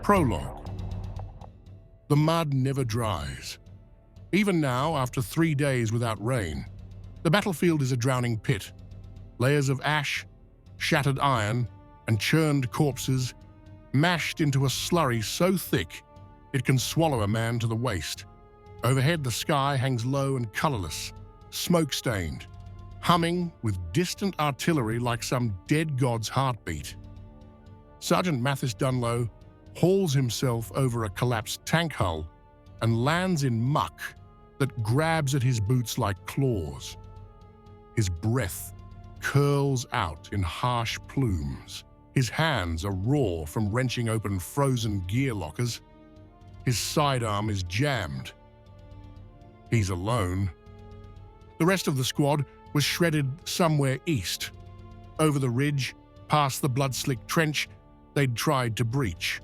Prologue. The mud never dries. Even now, after 3 days without rain, the battlefield is a drowning pit. Layers of ash, shattered iron, and churned corpses mashed into a slurry so thick it can swallow a man to the waist. Overhead, the sky hangs low and colorless, smoke-stained, humming with distant artillery like some dead god's heartbeat. Sergeant Mathis Dunlow hauls himself over a collapsed tank hull and lands in muck that grabs at his boots like claws. His breath curls out in harsh plumes. His hands are raw from wrenching open frozen gear lockers. His sidearm is jammed. He's alone. The rest of the squad was shredded somewhere east, over the ridge, past the blood-slicked trench they'd tried to breach.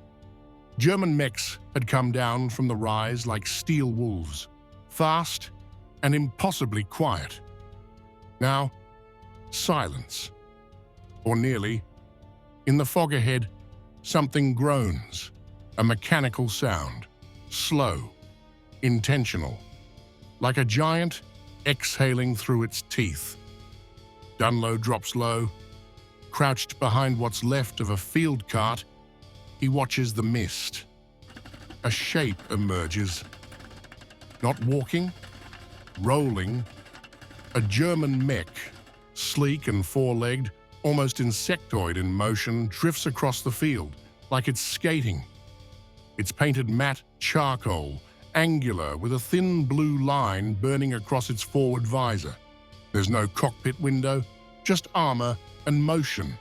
German mechs had come down from the rise like steel wolves, fast and impossibly quiet. Now, silence, or nearly. In the fog ahead, something groans, a mechanical sound, slow, intentional, like a giant exhaling through its teeth. Dunlow drops low. Crouched behind what's left of a field cart, he watches the mist. A shape emerges. Not walking, rolling. A German mech, sleek and four-legged, almost insectoid in motion, drifts across the field like it's skating. It's painted matte charcoal, angular, with a thin blue line burning across its forward visor. There's no cockpit window, just armor and motion.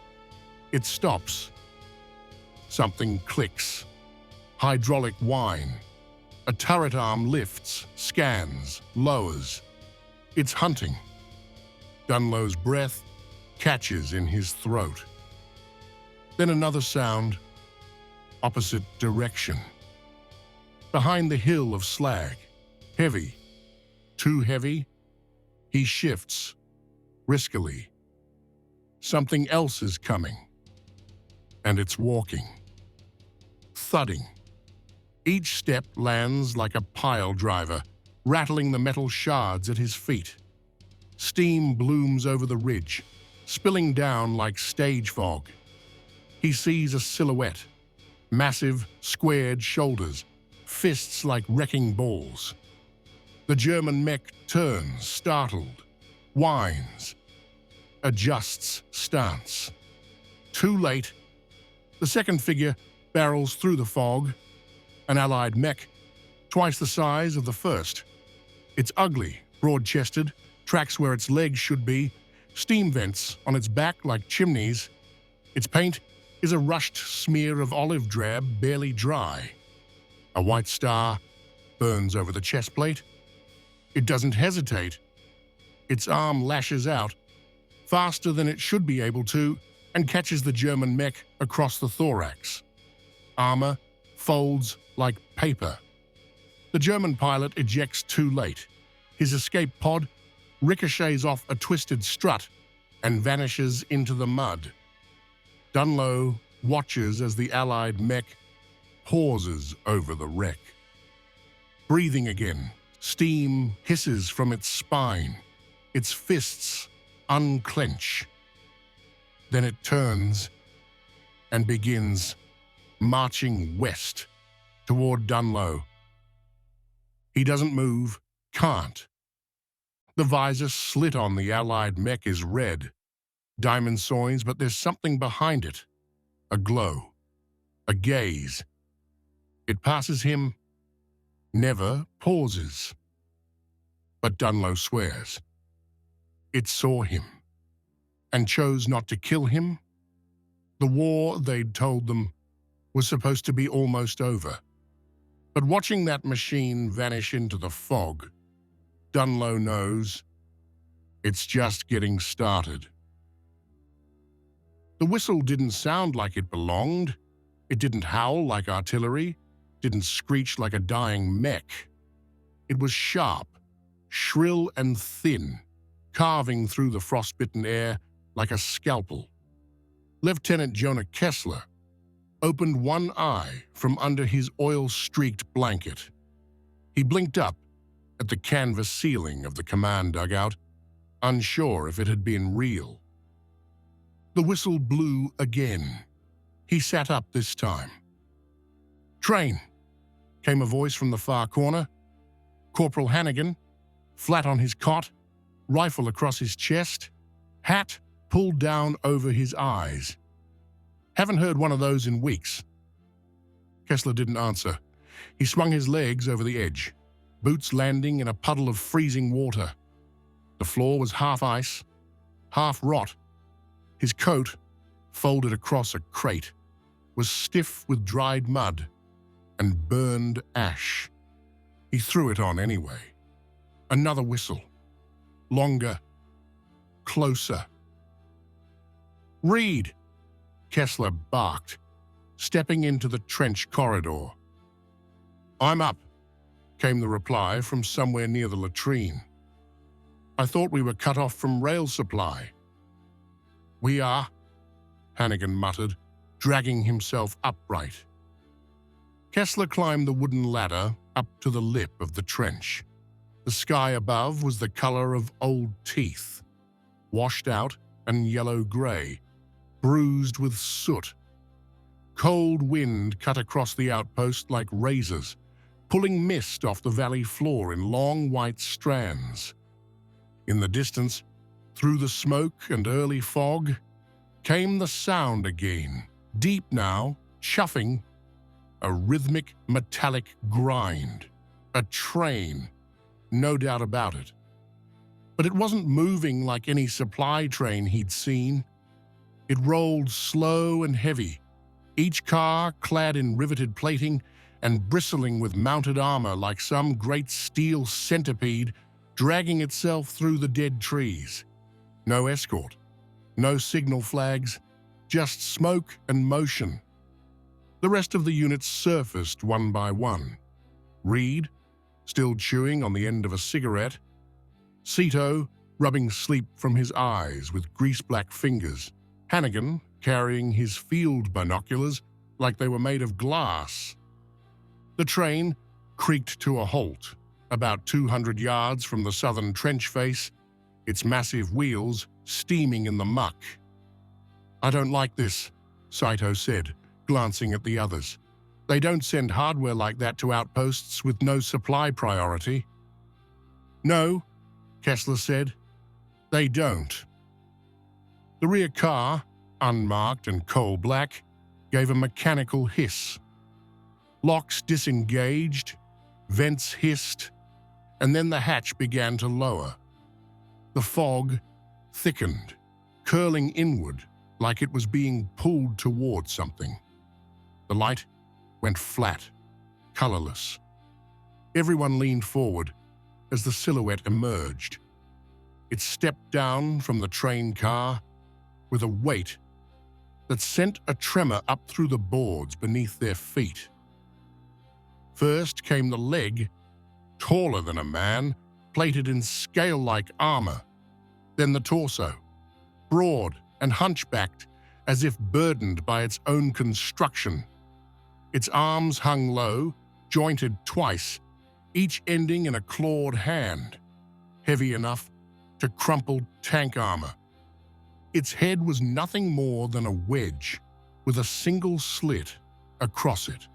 It stops. Something clicks. Hydraulic whine. A turret arm lifts, scans, lowers. It's hunting. Dunlow's breath catches in his throat. Then another sound, opposite direction. Behind the hill of slag, heavy, too heavy, he shifts, riskily. Something else is coming, and it's walking. Thudding. Each step lands like a pile driver, rattling the metal shards at his feet. Steam blooms over the ridge, spilling down like stage fog. He sees a silhouette, massive, squared shoulders, fists like wrecking balls. The German mech turns, startled, whines, adjusts stance. Too late, the second figure barrels through the fog, an Allied mech, twice the size of the first. It's ugly, broad-chested, tracks where its legs should be, steam vents on its back like chimneys. Its paint is a rushed smear of olive drab, barely dry. A white star burns over the chest plate. It doesn't hesitate. Its arm lashes out, faster than it should be able to, and catches the German mech across the thorax. Armor folds like paper. The German pilot ejects too late. His escape pod ricochets off a twisted strut and vanishes into the mud. Dunlow watches as the Allied mech pauses over the wreck. Breathing again, steam hisses from its spine. Its fists unclench. Then it turns and begins marching west toward Dunlow. He doesn't move, can't. The visor slit on the Allied mech is red. Diamond soins, but there's something behind it. A glow. A gaze. It passes him, never pauses. But Dunlow swears. It saw him, and chose not to kill him. The war, they'd told them, was supposed to be almost over. But watching that machine vanish into the fog, Dunlow knows it's just getting started. The whistle didn't sound like it belonged. It didn't howl like artillery, didn't screech like a dying mech. It was sharp, shrill and thin, carving through the frostbitten air like a scalpel. Lieutenant Jonah Kessler, opened one eye from under his oil-streaked blanket. He blinked up at the canvas ceiling of the command dugout, unsure if it had been real. The whistle blew again. He sat up this time. "Train," came a voice from the far corner. Corporal Hannigan, flat on his cot, rifle across his chest, hat pulled down over his eyes. "Haven't heard one of those in weeks." Kessler didn't answer. He swung his legs over the edge, boots landing in a puddle of freezing water. The floor was half ice, half rot. His coat, folded across a crate, was stiff with dried mud and burned ash. He threw it on anyway. Another whistle. Longer. Closer. "Read," Kessler barked, stepping into the trench corridor. "I'm up," came the reply from somewhere near the latrine. "I thought we were cut off from rail supply." "We are," Hannigan muttered, dragging himself upright. Kessler climbed the wooden ladder up to the lip of the trench. The sky above was the color of old teeth, washed out and yellow-gray, bruised with soot. Cold wind cut across the outpost like razors, pulling mist off the valley floor in long white strands. In the distance, through the smoke and early fog, came the sound again, deep now, chuffing, a rhythmic metallic grind. A train, no doubt about it. But it wasn't moving like any supply train he'd seen. It rolled slow and heavy, each car clad in riveted plating and bristling with mounted armor like some great steel centipede dragging itself through the dead trees. No escort, no signal flags, just smoke and motion. The rest of the units surfaced one by one. Reed, still chewing on the end of a cigarette. Cito, rubbing sleep from his eyes with grease-black fingers. Hannigan, carrying his field binoculars like they were made of glass. The train creaked to a halt, about 200 yards from the southern trench face, its massive wheels steaming in the muck. "I don't like this," Cito said, glancing at the others. "They don't send hardware like that to outposts with no supply priority." "No," Kessler said, "they don't." The rear car, unmarked and coal-black, gave a mechanical hiss. Locks disengaged, vents hissed, and then the hatch began to lower. The fog thickened, curling inward like it was being pulled toward something. The light went flat, colorless. Everyone leaned forward as the silhouette emerged. It stepped down from the train car with a weight that sent a tremor up through the boards beneath their feet. First came the leg, taller than a man, plated in scale-like armor. Then the torso, broad and hunchbacked as if burdened by its own construction. Its arms hung low, jointed twice, each ending in a clawed hand, heavy enough to crumple tank armor. Its head was nothing more than a wedge with a single slit across it,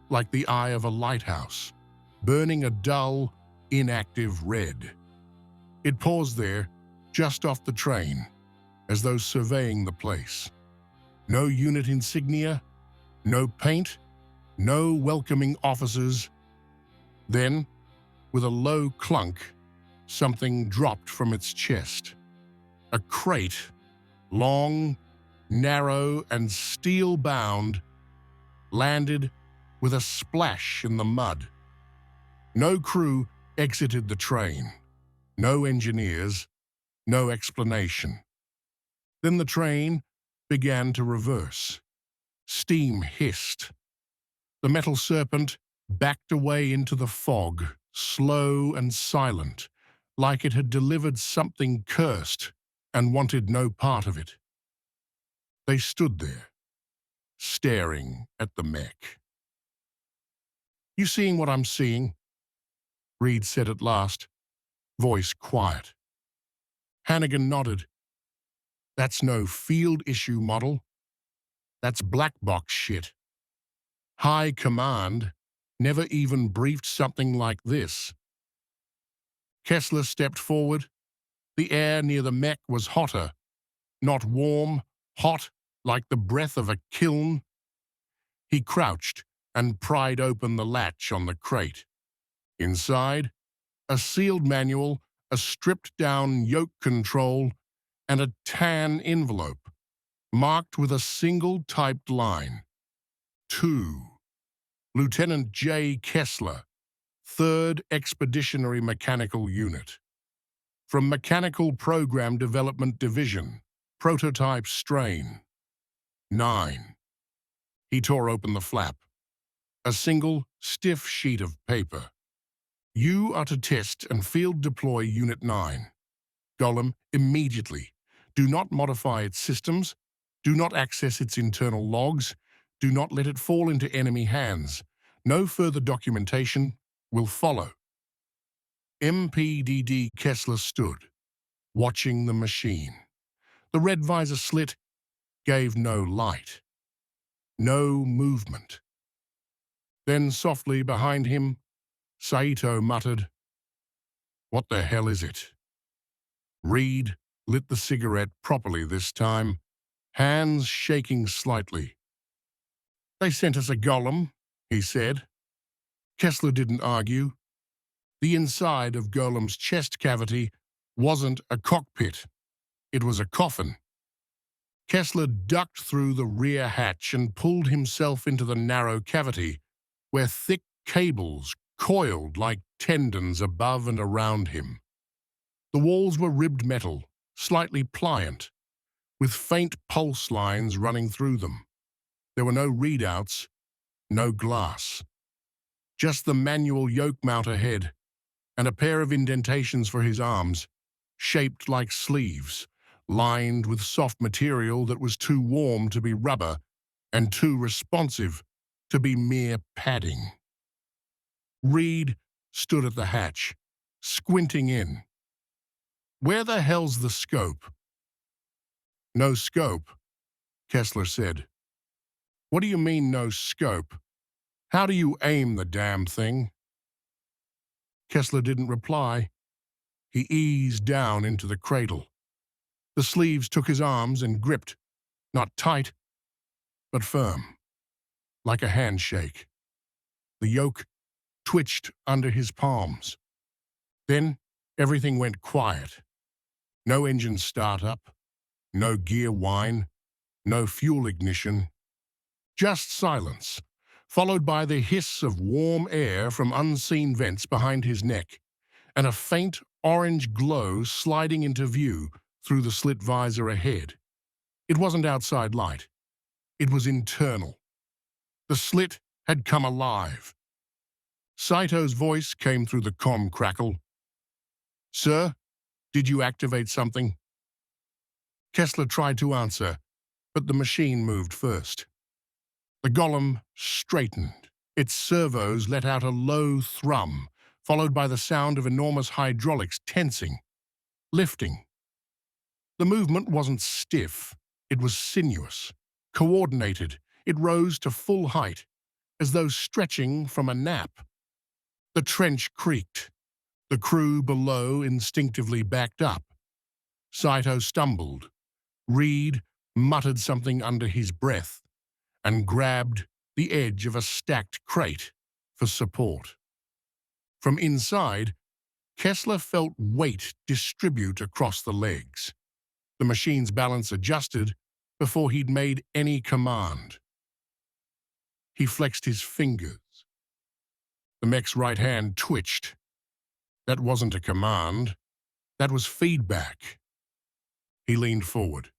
like the eye of a lighthouse, burning a dull, inactive red. It paused there, just off the train, as though surveying the place. No unit insignia, no paint, no welcoming officers. Then, with a low clunk, something dropped from its chest. A crate, long, narrow, and steel-bound, landed with a splash in the mud. No crew exited the train. No engineers, no explanation. Then the train began to reverse. Steam hissed. The metal serpent backed away into the fog, slow and silent, like it had delivered something cursed and wanted no part of it. They stood there, staring at the mech. "You seeing what I'm seeing?" Reed said at last, voice quiet. Hannigan nodded. "That's no field issue model. That's black box shit. High Command never even briefed something like this." Kessler stepped forward. The air near the mech was hotter, not warm, hot like the breath of a kiln. He crouched and pried open the latch on the crate. Inside, a sealed manual, a stripped-down yoke control, and a tan envelope, marked with a single typed line. To Lieutenant J. Kessler, 3rd Expeditionary Mechanical Unit. From Mechanical Program Development Division, Prototype Strain. 9. He tore open the flap. A single, stiff sheet of paper. "You are to test and field deploy Unit 9. Golem, immediately. Do not modify its systems. Do not access its internal logs. Do not let it fall into enemy hands. No further documentation will follow." MPDD Kessler stood, watching the machine. The red visor slit gave no light. No movement. Then softly behind him, Saito muttered, "What the hell is it?" Reed lit the cigarette properly this time, hands shaking slightly. "They sent us a golem," he said. Kessler didn't argue. The inside of Golem's chest cavity wasn't a cockpit. It was a coffin. Kessler ducked through the rear hatch and pulled himself into the narrow cavity, where thick cables coiled like tendons above and around him. The walls were ribbed metal, slightly pliant, with faint pulse lines running through them. There were no readouts, no glass. Just the manual yoke mount ahead, and a pair of indentations for his arms, shaped like sleeves, lined with soft material that was too warm to be rubber and too responsive to be mere padding. Reed stood at the hatch, squinting in. "Where the hell's the scope?" "No scope," Kessler said. "What do you mean, no scope? How do you aim the damn thing?" Kessler didn't reply. He eased down into the cradle. The sleeves took his arms and gripped, not tight, but firm, like a handshake. The yoke twitched under his palms. Then everything went quiet. No engine startup, no gear whine, no fuel ignition. Just silence, followed by the hiss of warm air from unseen vents behind his neck, and a faint orange glow sliding into view through the slit visor ahead. It wasn't outside light. It was internal. The slit had come alive. Saito's voice came through the comm crackle. "Sir, did you activate something?" Kessler tried to answer, but the machine moved first. The golem straightened. Its servos let out a low thrum, followed by the sound of enormous hydraulics tensing, lifting. The movement wasn't stiff. It was sinuous, coordinated. It rose to full height, as though stretching from a nap. The trench creaked. The crew below instinctively backed up. Saito stumbled. Reed muttered something under his breath and grabbed the edge of a stacked crate for support. From inside, Kessler felt weight distribute across the legs. The machine's balance adjusted before he'd made any command. He flexed his fingers. The mech's right hand twitched. That wasn't a command. That was feedback. He leaned forward.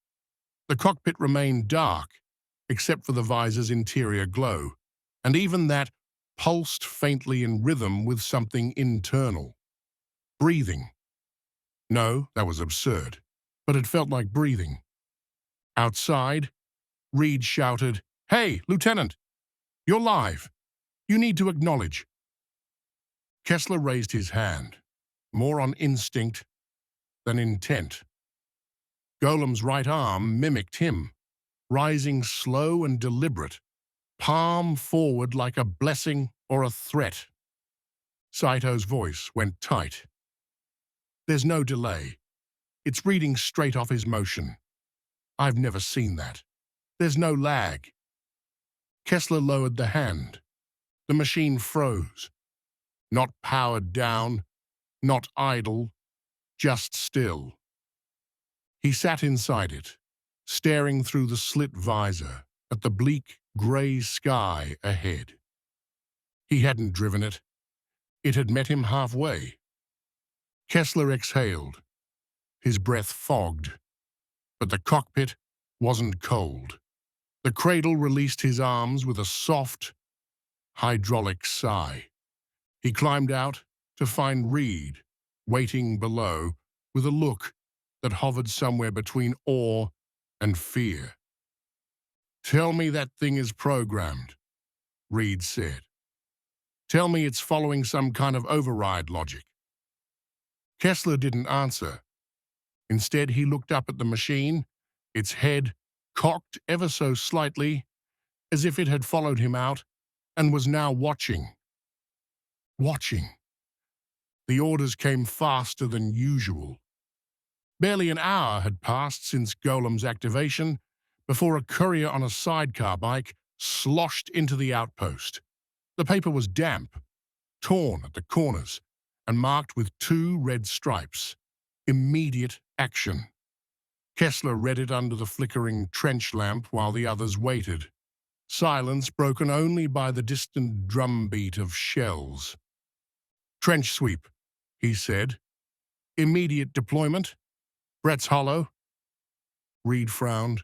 The cockpit remained dark, except for the visor's interior glow, and even that pulsed faintly in rhythm with something internal. Breathing. No, that was absurd, but it felt like breathing. Outside, Reed shouted, Hey, Lieutenant, you're live. You need to acknowledge. Kessler raised his hand, more on instinct than intent. Golem's right arm mimicked him, rising slow and deliberate, palm forward like a blessing or a threat. Saito's voice went tight. There's no delay. It's reading straight off his motion. I've never seen that. There's no lag. Kessler lowered the hand. The machine froze. Not powered down, not idle, just still. He sat inside it, staring through the slit visor at the bleak, grey sky ahead. He hadn't driven it. It had met him halfway. Kessler exhaled. His breath fogged. But the cockpit wasn't cold. The cradle released his arms with a soft, hydraulic sigh. He climbed out to find Reed, waiting below, with a look that hovered somewhere between awe and fear. "Tell me that thing is programmed," Reed said. "Tell me it's following some kind of override logic." Kessler didn't answer. Instead, he looked up at the machine, its head cocked ever so slightly, as if it had followed him out and was now watching. Watching. The orders came faster than usual. Barely an hour had passed since Golem's activation before a courier on a sidecar bike sloshed into the outpost. The paper was damp, torn at the corners, and marked with 2 red stripes. Immediate action. Kessler read it under the flickering trench lamp while the others waited. Silence broken only by the distant drumbeat of shells. "Trench sweep," he said. "Immediate deployment. Brett's Hollow." Reed frowned.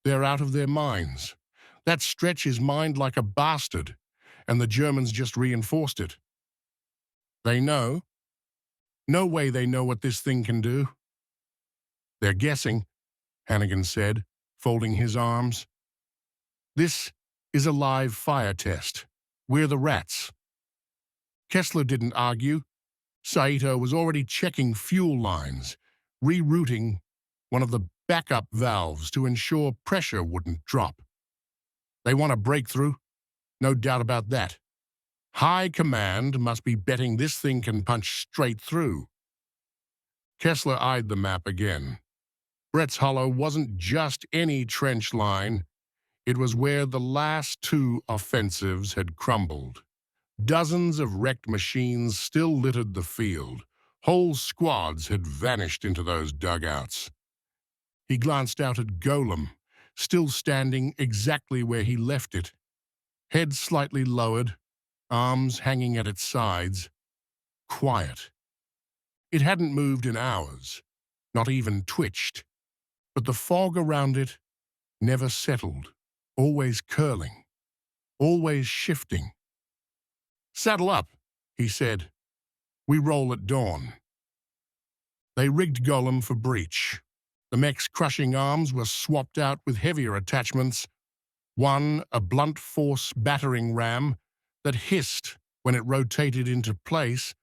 "They're out of their minds. That stretch is mined like a bastard, and the Germans just reinforced it." "They know?" "No way they know what this thing can do." "They're guessing," Hannigan said, folding his arms. "This is a live fire test. We're the rats." Kessler didn't argue. Saito was already checking fuel lines, rerouting one of the backup valves to ensure pressure wouldn't drop. "They want a breakthrough, no doubt about that. High Command must be betting this thing can punch straight through." Kessler eyed the map again. Brett's Hollow wasn't just any trench line. It was where the last 2 offensives had crumbled. Dozens of wrecked machines still littered the field. Whole squads had vanished into those dugouts. He glanced out at Golem, still standing exactly where he left it. Head slightly lowered, arms hanging at its sides. Quiet. It hadn't moved in hours, not even twitched. But the fog around it never settled, always curling, always shifting. "Saddle up," he said. "We roll at dawn." They rigged Golem for breach. The mech's crushing arms were swapped out with heavier attachments, one a blunt force battering ram that hissed when it rotated into place,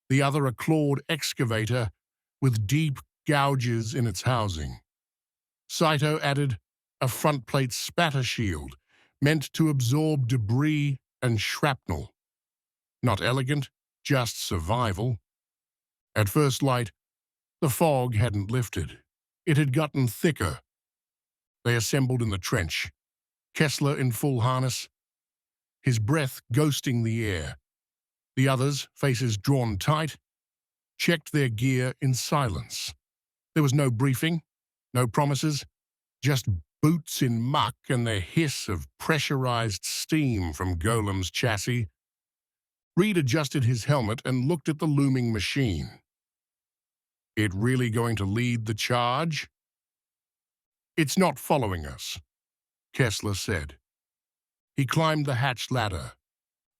the other a clawed excavator with deep gouges in its housing. Saito added a front plate spatter shield meant to absorb debris and shrapnel. Not elegant, just survival. At first light, the fog hadn't lifted. It had gotten thicker. They assembled in the trench, Kessler in full harness, his breath ghosting the air. The others, faces drawn tight, checked their gear in silence. There was no briefing, no promises, just boots in muck and the hiss of pressurized steam from Golem's chassis. Reed adjusted his helmet and looked at the looming machine. "It really going to lead the charge?" "It's not following us," Kessler said. He climbed the hatch ladder.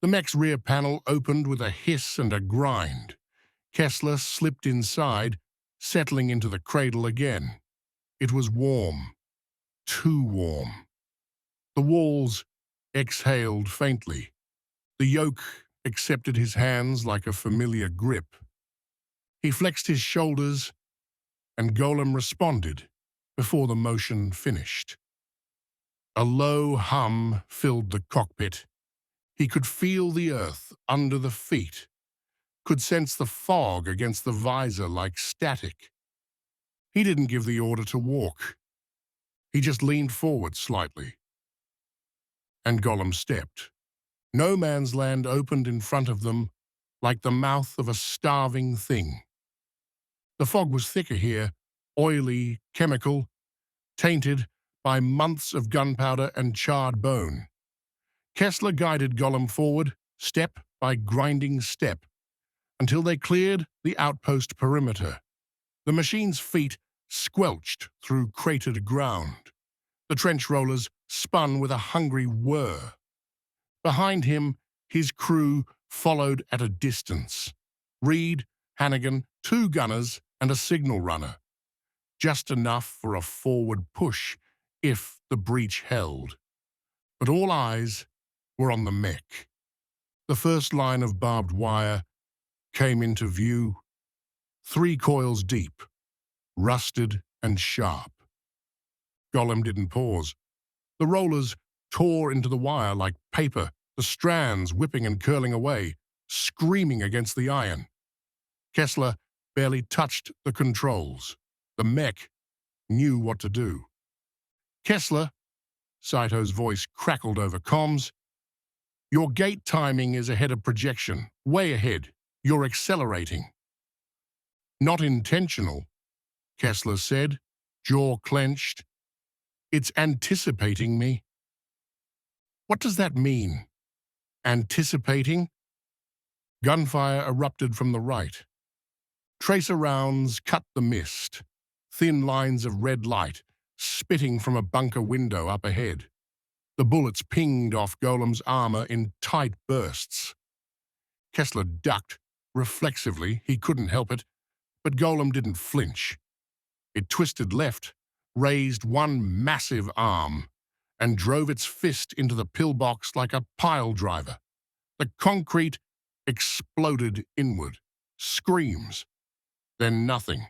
The mech's rear panel opened with a hiss and a grind. Kessler slipped inside, settling into the cradle again. It was warm. Too warm. The walls exhaled faintly. The yoke accepted his hands like a familiar grip. He flexed his shoulders, and Golem responded before the motion finished. A low hum filled the cockpit. He could feel the earth under the feet, could sense the fog against the visor like static. He didn't give the order to walk. He just leaned forward slightly. And Golem stepped. No man's land opened in front of them like the mouth of a starving thing. The fog was thicker here, oily, chemical, tainted by months of gunpowder and charred bone. Kessler guided Golem forward, step by grinding step, until they cleared the outpost perimeter. The machine's feet squelched through cratered ground. The trench rollers spun with a hungry whir. Behind him, his crew followed at a distance. Reed, Hannigan, 2 gunners, and a signal runner. Just enough for a forward push if the breach held. But all eyes were on the Mech. The first line of barbed wire came into view, 3 coils deep, rusted and sharp. Golem didn't pause. The rollers tore into the wire like paper, the strands whipping and curling away, screaming against the iron. Kessler barely touched the controls. The Mech knew what to do. Kessler, Saito's voice crackled over comms. Your gate timing is ahead of projection, way ahead. You're accelerating. Not intentional, Kessler said, jaw clenched. It's anticipating me. What does that mean? Anticipating? Gunfire erupted from the right. Tracer rounds cut the mist, thin lines of red light spitting from a bunker window up ahead. The bullets pinged off Golem's armor in tight bursts. Kessler ducked. Reflexively, he couldn't help it, but Golem didn't flinch. It twisted left, raised one massive arm, and drove its fist into the pillbox like a pile driver. The concrete exploded inward. Screams. Then nothing.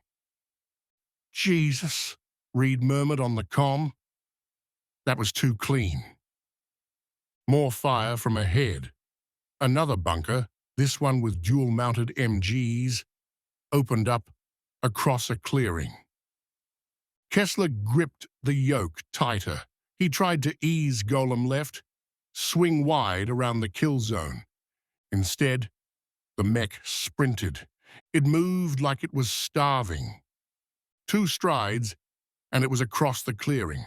Jesus, Reed murmured on the comm. That was too clean. More fire from ahead. Another bunker, this one with dual-mounted MGs, opened up across a clearing. Kessler gripped the yoke tighter. He tried to ease Golem left, swing wide around the kill zone. Instead, the Mech sprinted. It moved like it was starving. 2 strides, and it was across the clearing.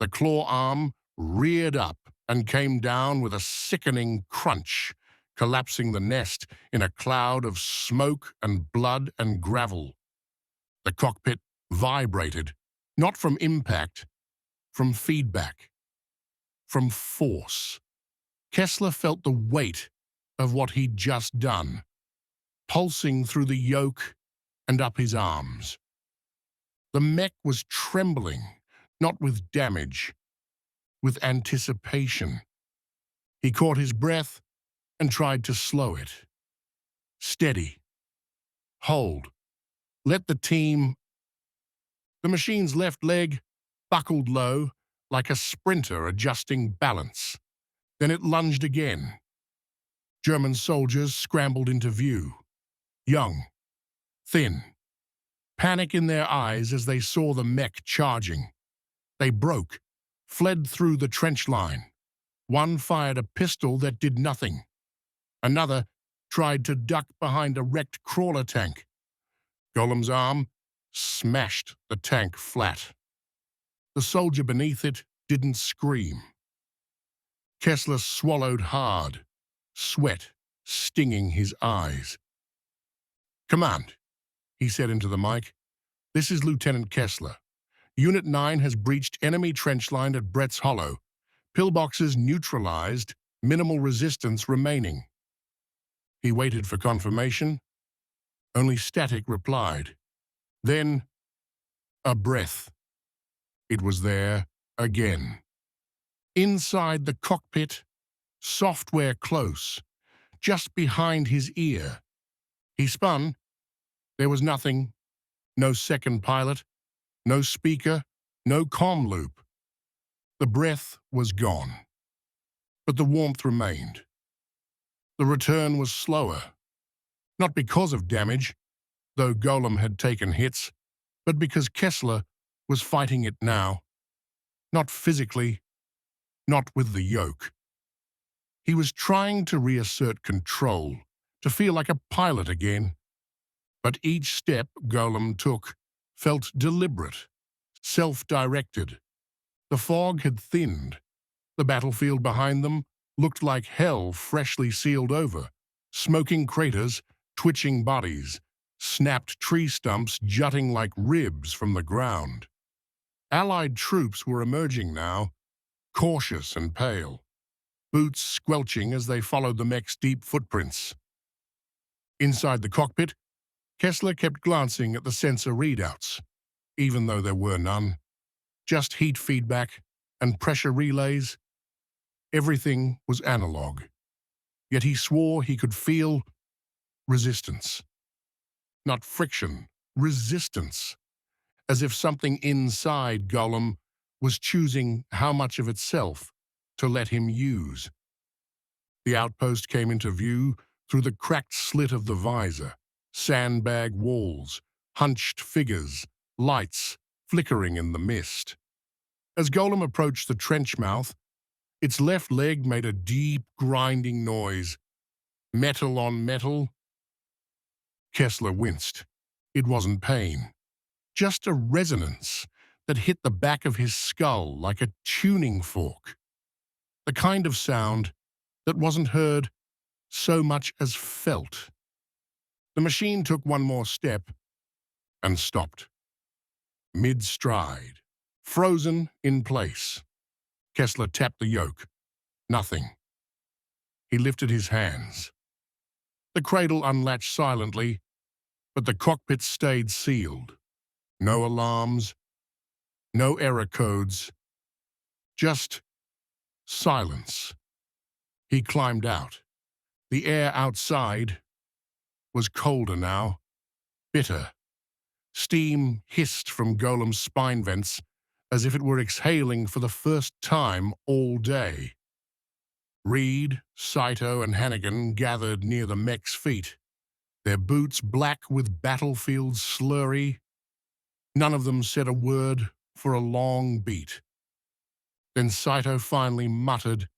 The claw arm reared up and came down with a sickening crunch, collapsing the nest in a cloud of smoke and blood and gravel. The cockpit vibrated, not from impact, from feedback, from force. Kessler felt the weight of what he'd just done, pulsing through the yoke and up his arms. The Mech was trembling, not with damage, with anticipation. He caught his breath and tried to slow it. Steady. Hold. Let the team... The machine's left leg buckled low, like a sprinter adjusting balance. Then it lunged again. German soldiers scrambled into view. Young. Thin. Panic in their eyes as they saw the Mech charging. They broke, fled through the trench line. One fired a pistol that did nothing. Another tried to duck behind a wrecked crawler tank. Golem's arm smashed the tank flat. The soldier beneath it didn't scream. Kessler swallowed hard, sweat stinging his eyes. Command, he said into the mic. This is Lieutenant Kessler. Unit 9 has breached enemy trench line at Brett's Hollow. Pillboxes neutralized, minimal resistance remaining. He waited for confirmation. Only static replied. Then, a breath. It was there again. Inside the cockpit, software close, just behind his ear. He spun. There was nothing. No second pilot, no speaker, no comm loop. The breath was gone, but the warmth remained. The return was slower, not because of damage, though Golem had taken hits, but because Kessler was fighting it now. Not physically, not with the yoke. He was trying to reassert control, to feel like a pilot again. But each step Golem took felt deliberate, self-directed. The fog had thinned. The battlefield behind them looked like hell freshly sealed over, smoking craters, twitching bodies, snapped tree stumps jutting like ribs from the ground. Allied troops were emerging now, cautious and pale, boots squelching as they followed the mech's deep footprints. Inside the cockpit, Kessler kept glancing at the sensor readouts, even though there were none. Just heat feedback and pressure relays. Everything was analog. Yet he swore he could feel resistance. Not friction, resistance. As if something inside Golem was choosing how much of itself to let him use. The outpost came into view through the cracked slit of the visor, sandbag walls, hunched figures, lights flickering in the mist. As Golem approached the trench mouth, its left leg made a deep, grinding noise. Metal on metal. Kessler winced. It wasn't pain, just a resonance that hit the back of his skull like a tuning fork. The kind of sound that wasn't heard so much as felt. The machine took one more step and stopped. Mid-stride, frozen in place. Kessler tapped the yoke. Nothing. He lifted his hands. The cradle unlatched silently, but the cockpit stayed sealed. No alarms, no error codes, just silence. He climbed out. The air outside was colder now, bitter. Steam hissed from Golem's spine vents as if it were exhaling for the first time all day. Reed, Saito, and Hannigan gathered near the mech's feet, their boots black with battlefield slurry. None of them said a word for a long beat. Then Saito finally muttered,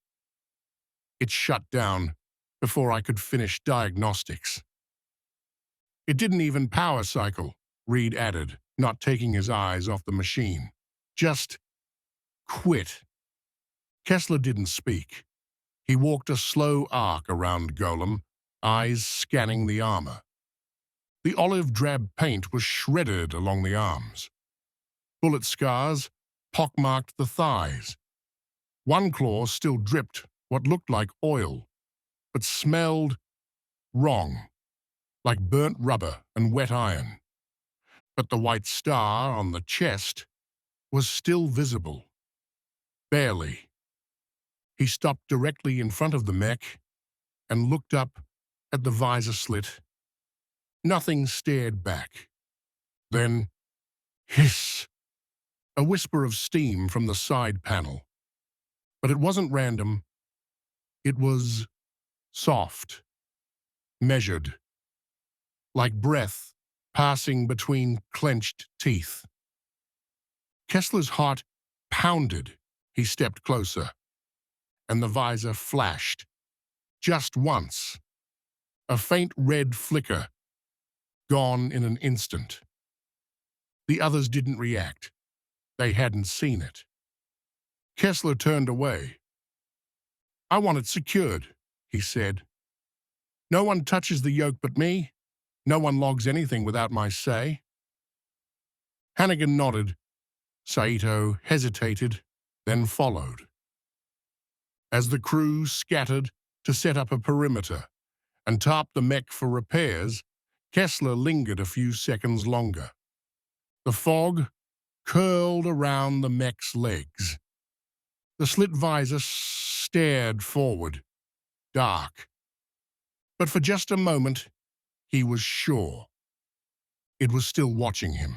"It shut down before I could finish diagnostics." "It didn't even power cycle," Reed added, not taking his eyes off the machine. "Just quit." Kessler didn't speak. He walked a slow arc around Golem, eyes scanning the armor. The olive-drab paint was shredded along the arms. Bullet scars pockmarked the thighs. One claw still dripped what looked like oil, but smelled wrong, like burnt rubber and wet iron. But the white star on the chest was still visible. Barely. He stopped directly in front of the mech and looked up at the visor slit. Nothing stared back. Then, hiss! A whisper of steam from the side panel. But it wasn't random. It was soft, measured, like breath passing between clenched teeth. Kessler's heart pounded. He stepped closer, and the visor flashed. Just once. A faint red flicker, gone in an instant. The others didn't react. They hadn't seen it. Kessler turned away. "I want it secured," he said. "No one touches the yoke but me. No one logs anything without my say." Hannigan nodded. Saito hesitated, then followed. As the crew scattered to set up a perimeter and tarp the mech for repairs, Kessler lingered a few seconds longer. The fog curled around the mech's legs. The slit visor stared forward, dark. But for just a moment, he was sure it was still watching him.